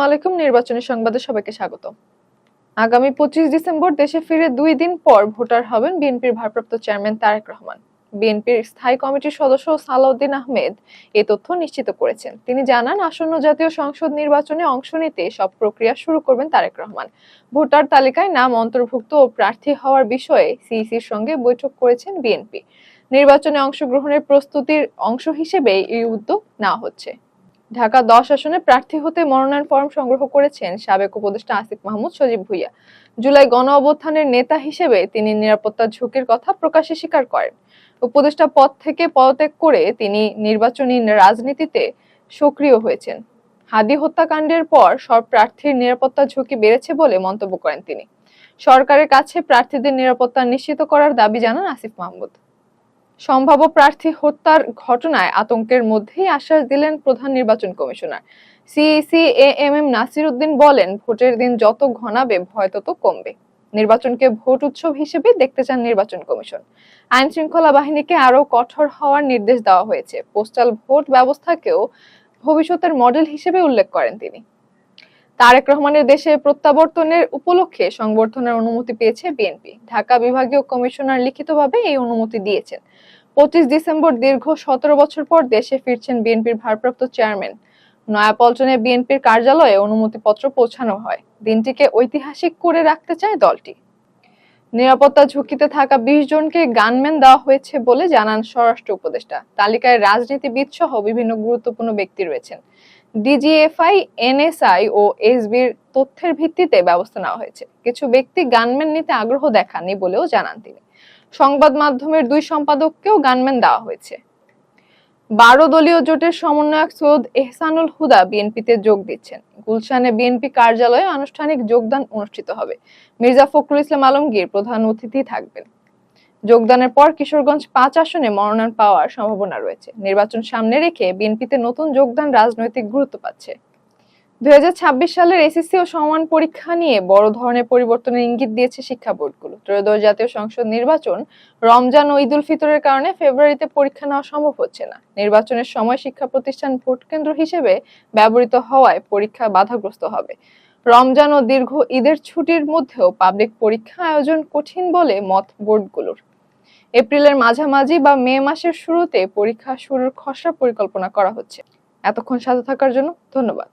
আলাইকুম। নির্বাচনী সংবাদে সবাইকে স্বাগত। আগামী 25 ডিসেম্বর দেশে ফিরে 2 দিন পর ভোটার হবেন বিএনপির ভারপ্রাপ্ত চেয়ারম্যান তারেক রহমান। বিএনপির স্থায়ী কমিটির সদস্য সালাউদ্দিন আহমেদ এই তথ্য নিশ্চিত করেছেন। তিনি জানান, আসন্ন জাতীয় সংসদ নির্বাচনে অংশ নিতে সব প্রক্রিয়া শুরু করবেন তারেক রহমান। ভোটার তালিকায় নাম অন্তর্ভুক্ত ও প্রার্থী হওয়ার বিষয়ে সিইসির সঙ্গে বৈঠক করেছেন বিএনপি। নির্বাচনে অংশগ্রহণের প্রস্তুতির অংশ হিসেবে এই উদ্যোগ নেওয়া হচ্ছে। ঢাকা 10 আসনে প্রার্থী হতে মনোনয়ন ফরম সংগ্রহ করেছেন সাবেক উপদেষ্টা আসিফ মাহমুদ সজীব ভুঁইয়া। জুলাই গণ অভ্যুত্থানের নেতা হিসেবে তিনি নিরাপত্তার ঝুঁকির কথা প্রকাশ্যে স্বীকার করেন। উপদেষ্টা পদ থেকে পদত্যাগ করে তিনি নির্বাচনী রাজনীতিতে সক্রিয় হয়েছেন। হাদি হত্যাকাণ্ডের পর সব প্রার্থীর নিরাপত্তা ঝুঁকি বেড়েছে বলে মন্তব্য করেন তিনি। সরকারের কাছে প্রার্থীদের নিরাপত্তা নিশ্চিত করার দাবি জানান আসিফ মাহমুদ। সম্ভাব্য প্রার্থী হত্যার ঘটনায় আতঙ্কের মধ্যেই আশ্বাস দিলেন প্রধান নির্বাচন commissioner. CEC AMM Nasir Uddin বলেন, ভোটের দিন যত ঘনাবে ভয় তত কমবে। নির্বাচনকে ভোট উৎসব হিসেবে দেখতে চান নির্বাচন কমিশন। আইন শৃঙ্খলা বাহিনীকে আরো কঠোর হওয়ার নির্দেশ দেওয়া হয়েছে। পোস্টাল ভোট ব্যবস্থাকেও ভবিষ্যতের মডেল হিসেবে উল্লেখ করেন তিনি। তারেক রহমানের দেশে প্রত্যাবর্তনের উপলক্ষে সংবর্ধনার অনুমতি পেয়েছে বিএনপি। ঢাকা বিভাগীয় কমিশনার লিখিতভাবে এই অনুমতি দিয়েছেন। 25 ডিসেম্বর দীর্ঘ 17 বছর পর দেশে ফিরছেন বিএনপির ভারপ্রাপ্ত চেয়ারম্যান। নয়াপল্টনে বিএনপির কার্যালয়ে অনুমতিপত্র পৌঁছানো হয়। দিনটিকে ঐতিহাসিক করে রাখতে চায় দলটি। নিরাপত্তা ঝুঁকিতে থাকা 20 জনকে গানম্যান দেওয়া হয়েছে বলে জানান স্বরাষ্ট্র উপদেষ্টা। তালিকায় রাজনীতিবিদ সহ বিভিন্ন গুরুত্বপূর্ণ ব্যক্তি রয়েছেন। ডিজিএফআই, এনএসআই ও এসবির তথ্যের ভিত্তিতে ব্যবস্থা নেওয়া হয়েছে। কিছু ব্যক্তি গানম্যান নিতে আগ্রহ দেখাননি বলেও জানান তিনি। সংবাদ মাধ্যমের 2 সম্পাদককেও গানম্যান দেওয়া হয়েছে। 12 দলীয় জোটের সমন্বয়ক সৈয়দ এহসানুল হুদা বিএনপিতে যোগ দিচ্ছেন। গুলশানে বিএনপি কার্যালয়ে আনুষ্ঠানিক যোগদান অনুষ্ঠিত হবে। মির্জা ফখরুল ইসলাম আলমগীর প্রধান অতিথি থাকবেন। যোগদানের পর কিশোরগঞ্জ 5 আসনে মনোনয়ন পাওয়ার সম্ভাবনা রয়েছে। নির্বাচন সামনে রেখে বিএনপিতে নতুন যোগদান রাজনৈতিক গুরুত্ব পাচ্ছে। 2026 সালের এসএসসি ও সমমান পরীক্ষা নিয়ে বড় ধরনের পরিবর্তনের ইঙ্গিত দিয়েছে শিক্ষা বোর্ডগুলো। ত্রয়োদশ জাতীয় সংসদ নির্বাচন, রমজান ও ঈদুল ফিতরের কারণে ফেব্রুয়ারিতে পরীক্ষা নেওয়া সম্ভব হচ্ছে না। নির্বাচনের সময় শিক্ষা প্রতিষ্ঠান ভোট কেন্দ্র হিসেবে ব্যবহৃত হওয়ায় পরীক্ষা বাধাগ্রস্ত হবে। রমজান ও দীর্ঘ ঈদের ছুটির মধ্যেও পাবলিক পরীক্ষা আয়োজন কঠিন বলে মত বোর্ডগুলোর। এপ্রিলের মাঝামাঝি বা মে মাসের শুরুতে পরীক্ষা শুরুর খসড়া পরিকল্পনা করা হচ্ছে। এতক্ষণ সাথে থাকার জন্য ধন্যবাদ।